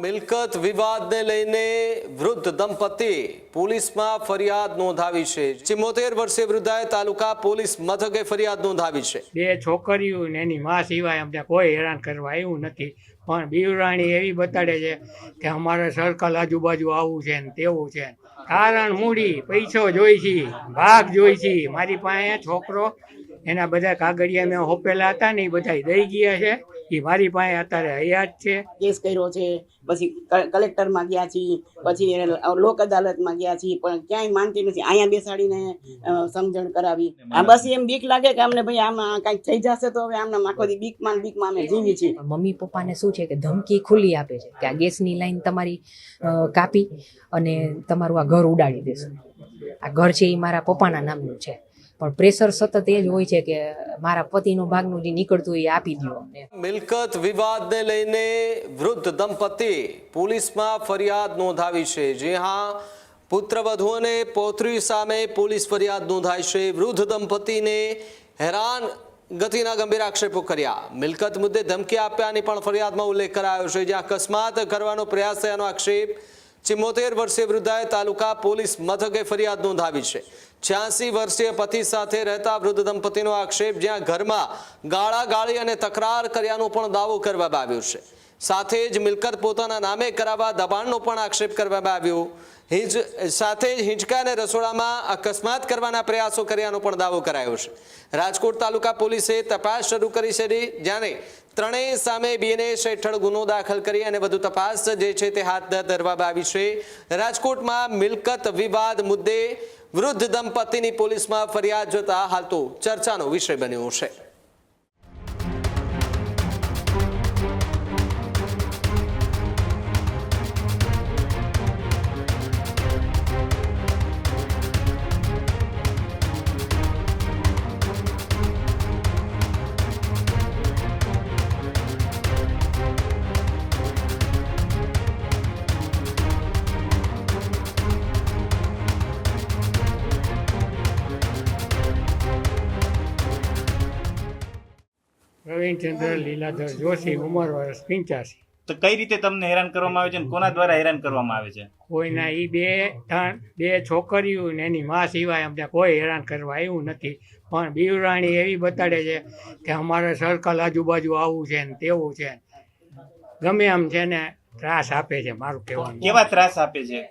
મિલકત વિવાદને લઈને વૃદ્ધ દંપતી પોલીસમાં ફરિયાદ નોંધાવી છે। 74 વર્ષીય વૃદ્ધાએ તાલુકા પોલીસ મથકે ફરિયાદ નોંધાવી છે। બે છોકરીઓ ને એની માં સિવાય અમને કોઈ હેરાન કરવા આવ્યું નથી, પણ બીવરાણી એવી બતાડે છે કે અમારે સર્કલ આજુબાજુ આવું છે ને તેવું છે। કારણ મૂડી પૈસો જોઈ છે, ભાગ જોઈ છે। મારી પાસે છોકરો એના બધા કાગળિયા મેં હોપેલા હતા ને એ બધા દઈ ગયા છે। એ મારી પાસે અત્યારે હયાત છે। કેસ કર્યો છે, પછી કલેક્ટરમાં ગયા છીએ, પછી લોક અદાલતમાં ગયા છીએ, પણ ક્યાંય માનતી નથી। અહીંયા બેસાડીને સમજણ કરાવી। આ બસ એમ બીક લાગે કે અમને ભાઈ આમાં કાંઈક થઈ જશે તો હવે આમને આખો દી બીકમાં અમે જીવી છીએ। મમ્મી પપ્પાને શું છે કે ધમકી ખુલ્લી આપે છે કે આ ગેસની લાઈન તમારી કાપી અને તમારું આ ઘર ઉડાડી દેશે। આ ઘર છે એ મારા પપ્પાના નામનું છે, પણ પ્રેશર સતત એ જ હોય છે કે મારા પતિનો ભાગનું જે નીકળતું એ આપી દો અમને। મિલકત વિવાદને લઈને વૃદ્ધ દંપતી પોલીસમાં ફરિયાદ નોંધાવી છે। જી હા, પુત્રવધુ અને પૌત્રી સામે પોલીસ ફરિયાદ નોંધાઈ છે। વૃદ્ધ દંપતીને હેરાન ગતિના ગંભીર આક્ષેપો કર્યા। મિલકત મુદ્દે ધમકી આપ્યાની પણ ફરિયાદમાં ઉલ્લેખ કરાયો છે, જ્યાં અકસ્માત કરવાનો પ્રયાસ થયાનો આક્ષેપ 74 વર્ષીય વૃદ્ધાએ તાલુકા પોલીસ મથકે ફરિયાદ નોંધાવી છે। 86 વર્ષીય પતિ સાથે રહેતા વૃદ્ધ દંપતીનો આક્ષેપ, જ્યાં ઘરમાં ગાળાગાળી અને તકરાર કર્યાનો પણ દાવો કરવામાં આવ્યો છે। સાથે જ મિલકત પોતાના નામે કરાવવા દબાણનો પણ આક્ષેપ કરવામાં આવ્યો। સાથે જ હિંચકા અને રસોડામાં અકસ્માત કરવાના પ્રયાસો કર્યાનો પણ દાવો કરાયો છે। રાજકોટ તાલુકા પોલીસે તપાસ શરૂ કરી છે, જ્યારે ત્રણેય સામે BNS હેઠળ ગુનો દાખલ કરી અને વધુ તપાસ જે છે તે હાથ ધરવામાં આવી છે। રાજકોટમાં મિલકત વિવાદ મુદ્દે વૃદ્ધ દંપતીની પોલીસમાં ફરિયાદ જતા હાલ તો ચર્ચાનો વિષય બન્યો છે। પ્રવીણચંદ્ર લીલાધર જોશી, ઉંમર વર્ષ 85। તો કઈ રીતે તમને હેરાન કરવામાં આવે છે અને કોના દ્વારા હેરાન કરવામાં આવે છે? કોઈના બે છોકરીઓ ને એની માં સિવાય અમને કોઈ હેરાન કરવા આવ્યું નથી, પણ બીવરાણી એવી બતાડે છે કે અમારે સર્કલ આજુબાજુ આવું છે ને તેવું છે। ગમે એમ છે ને ત્રાસ આપે છે। મારું કહેવાનું કેવા ત્રાસ આપે છે?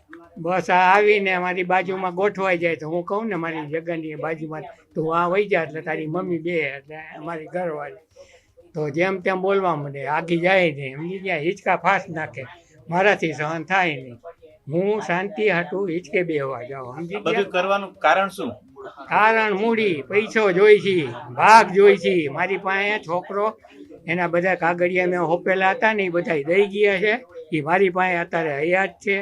બસ આ આવીને મારી બાજુમાં ગોઠવાઈ જાય તો હું કહું ને મારી જગ્યાની બાજુમાં તું આ વહી જા એટલે તારી મમ્મી બે એટલે અમારી ઘરવાળી તો જેમ તેમ બોલવા માંડે, આગી જાય નહીં, એમની ત્યાં હિંચકા ફાસ નાખે, મારાથી સહન થાય નહીં। હું શાંતિ હાટું હિંચકે બેહવા જાઉં, સમજી ગયા? બધું કરવાનું કારણ શું? કારણ મૂડી પૈસો જોઈ છે, ભાગ જોઈ છે। મારી પાસે છોકરો એના બધા કાગળિયા મેં હોપેલા હતા ને એ બધા દઈ ગયા છે। એ મારી પાસે અત્યારે હયાત છે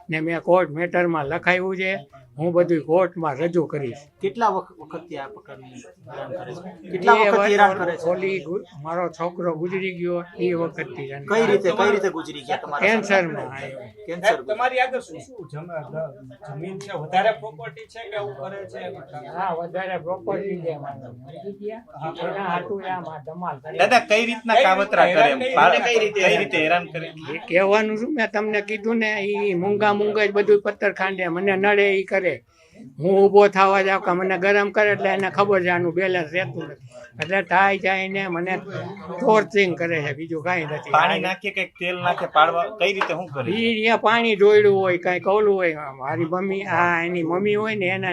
ને મેં કોર્ટ મેટરમાં લખાયું છે। હું બધું કોર્ટમાં રજૂ કરીશ। કેટલા વખતથી આ પ્રકારની હેરાન કરે છે? કેટલા વખતથી હેરાન કરે છે? મારો છોકરો ગુજરી ગયો એ વખતથી। કઈ રીતે ગુજરી ગયા? તમારા કેન્સરમાં આવ્યો। કેન્સર? તમારી આગળ શું જમીન છે? વધારે પ્રોપર્ટી છે કે એવું કરે છે? હા, વધારે પ્રોપર્ટી છે એના હાટું આમાં ધમાલ કરે। દાદા કઈ રીતના કાવતરા કરે? કઈ રીતે હેરાન કરે? એ કહેવાનું શું, મેં તમને કીધું ને, એ મૂંગા જ બધું પથ્થર ખાંડે, મને નડે એ કરે। હું ઊભો થવા જાવ કે મને ગરમ કરે એટલે એને ખબર છે આનું બેલેન્સ રહેતું નથી, એટલે થાય જાય ને મને ટોર્ચરિંગ કરે છે, બીજું કાંઈ નથી। પાણી નાખે કે તેલ નાખે પાડવા? કઈ રીતે શું કરે? અહીંયા પાણી ઢોળ્યું હોય, કાંઈ કવલું હોય, મારી મમ્મી એની મમ્મી હોય ને એને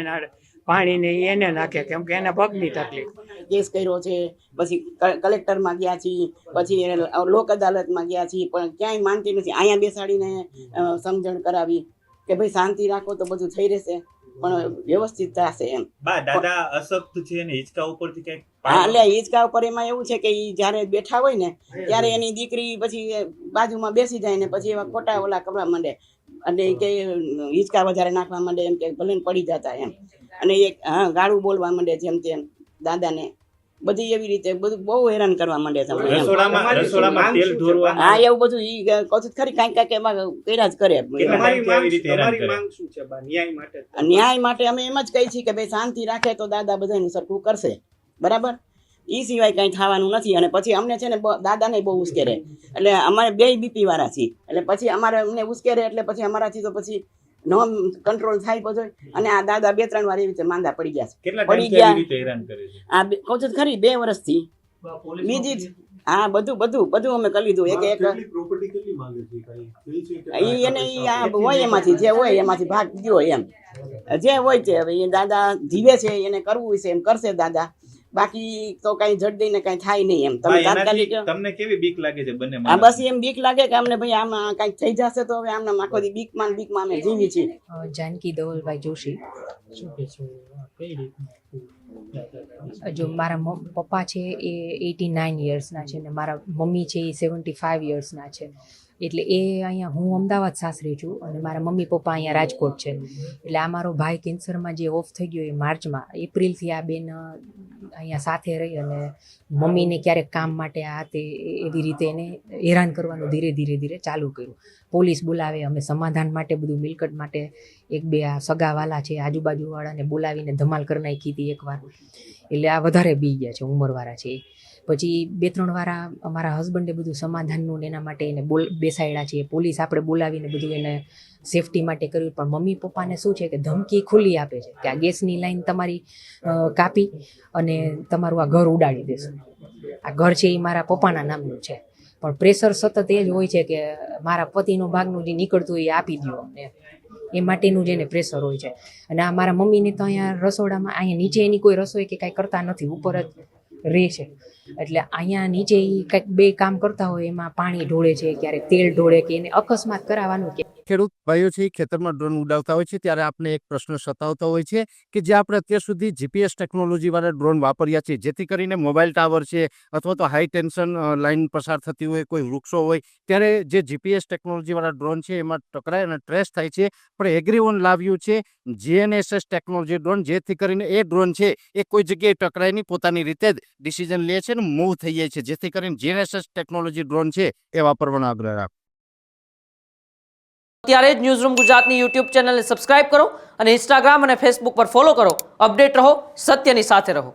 પાણી ને એને નાખે, કેમ કે એને પગની તકલીફ। કેસ કર્યો છે, પછી કલેક્ટરમાં ગયા છીએ, પછી લોક અદાલતમાં ગયા છીએ, પણ ક્યાંય માનતી નથી। અહીંયા બેસાડીને સમજણ કરાવી કે ભાઈ શાંતિ રાખો તો બધું થઈ રહેશે, પણ વ્યવસ્થિત થશે એમ। દાદા અશક્ત છે અને હિંચકા ઉપરથી કઈક હા, એટલે હિંચકા ઉપર એમાં એવું છે કે ઈ જયારે બેઠા હોય ને ત્યારે એની દીકરી પછી બાજુમાં બેસી જાય ને પછી એવા ખોટા ઓલા કરવા માંડે અને કે હિંચકા વધારે નાખવા માંડે, એમ કે ભલે પડી જતા એમ, અને એક ગાળું બોલવા માંડે જેમ તેમ દાદાને, બધી એવી રીતે બધું બહુ હેરાન કરવા માંડે છે। રસોડામાં તેલ ઢોરવા? હા, એવું બધું ઈ કહું ખરી કાંઈક એમાં કર્યા જ કરે। ન્યાય માટે અમે એમ જ કહી છીએ કે ભાઈ શાંતિ રાખે તો દાદા બધાનું સરખું કરશે, બરાબર? એ સિવાય કંઈ થવાનું નથી. અને પછી અમને છે ને દાદાને બહુ ઉશ્કેરે, એટલે અમારે 2 બીપી વાળા છીએ, એટલે પછી અમારે અમને ઉશ્કેરે એટલે પછી અમારાથી તો પછી નો કંટ્રોલ થાય બધો. અને આ દાદા 2-3 વાર એવી રીતે માંદા પડી ગયા છે. કેટલા પડી ટાઈમથી ગયા. આવી રીતે હેરાન કરે છે? આ કહું છું તો ખરી 2 વર્ષથી. બીજી જ હા બધું અમે કરી લીધું. એક પ્રોપર્ટી કેટલી માંગે છે ઈ એને ઈ આ હોય એમાંથી જે હોય એમાંથી ભાગ ગયો એમ જે હોય તે. હવે એ દાદા જીવે છે, એને કરવું છે એમ કરશે દાદા, બાકી તો કઈ જડ દઈને કઈ થાય નહીં એમ. તમે હા, તાત્કાલિક એનાથી તમને કેવી બીક લાગે છે બંને આ માણસ? બસ એમ બીક લાગે કે અમને ભાઈ આમાં કઈક થઈ જશે તો હવે આમને આખો દી બીકમાં અમે જીવી છીએ. જાનકી ધવલભાઈ જોશી. શું કહેશો કઈ રીતના જો મારા પપ્પા છે એ 89 યર્સના છે ને મારા મમ્મી છે એ 75 યર્સના છે. એટલે એ અહીંયા હું અમદાવાદ સાસરે છું અને મારા મમ્મી પપ્પા અહીંયા રાજકોટ છે. એટલે આ મારો ભાઈ કેન્સરમાં જે ઓફ થઈ ગયો એ માર્ચમાં, એપ્રિલથી આ બેન અહીંયા સાથે રહી અને મમ્મીને ક્યારેક કામ માટે આ તે એવી રીતે એને હેરાન કરવાનું ધીરે ચાલુ કર્યું. પોલીસ બોલાવે, અમે સમાધાન માટે બધું મિલકત માટે 1-2 આ સગાવાલા છે આજુબાજુવાળાને બોલાવીને ધમાલ કરી નાખી હતી એકવાર. એટલે આ વધારે બી ગયા છે, ઉંમરવાળા છે. પછી 2-3 વાર અમારા હસબન્ડે બધું સમાધાનનું ને એના માટે એને બેસાડ્યા છે. પોલીસ આપણે બોલાવીને બધું એને સેફટી માટે કર્યું. પણ મમ્મી પપ્પાને શું છે કે ધમકી ખુલ્લી આપે છે કે આ ગેસની લાઈન તમારી કાપી અને તમારું આ ઘર ઉડાડી દેશું. આ ઘર છે એ મારા પપ્પાના નામનું છે, પણ પ્રેશર સતત એ જ હોય છે કે મારા પતિનો ભાગનું જે નીકળતું હોય એ આપી દો અમને, એ માટેનું જ એને પ્રેશર હોય છે. અને આ મારા મમ્મીને તો અહીંયા રસોડામાં, અહીંયા નીચે એની કોઈ રસોઈ કે કાંઈ કરતા નથી, ઉપર જ રહે છે. એટલે અહીંયા નીચે એ કંઈક 2 કામ કરતા હોય એમાં પાણી ઢોળે છે, ક્યારેક તેલ ઢોળે કે એને અકસ્માત કરાવવાનું કે ખેડૂત ભાઈઓ છે ખેતરમાં ડ્રોન ઉડાવતા હોય છે ત્યારે આપણે એક પ્રશ્ન સતાવતો હોય છે કે જે આપણે અત્યાર સુધી જીપીએસ ટેકનોલોજીવાળા ડ્રોન વાપર્યા છે, જેથી કરીને મોબાઈલ ટાવર છે અથવા તો હાઈ ટેન્શન લાઈન પસાર થતી હોય, કોઈ વૃક્ષો હોય, ત્યારે જે જીપીએસ ટેકનોલોજીવાળા ડ્રોન છે એમાં ટકરાય અને ટ્રેસ થાય છે. પણ એગ્રીઓન લાવ્યું છે GNSS ટેકનોલોજી ડ્રોન, જેથી કરીને એ ડ્રોન છે એ કોઈ જગ્યાએ ટકરાય નહીં, પોતાની રીતે જ ડિસિઝન લે છે અને મૂવ થઈ જાય છે. જેથી કરીને GNSS ટેકનોલોજી ડ્રોન છે એ વાપરવાનો આગ્રહ રાખો. અત્યારે જ ન્યૂઝરૂમ ગુજરાતની યુટ્યુબ ચેનલને સબસ્ક્રાઇબ કરો અને ઇન્સ્ટાગ્રામ અને ફેસબુક પર ફોલો કરો. અપડેટ રહો, સત્યની સાથે રહો.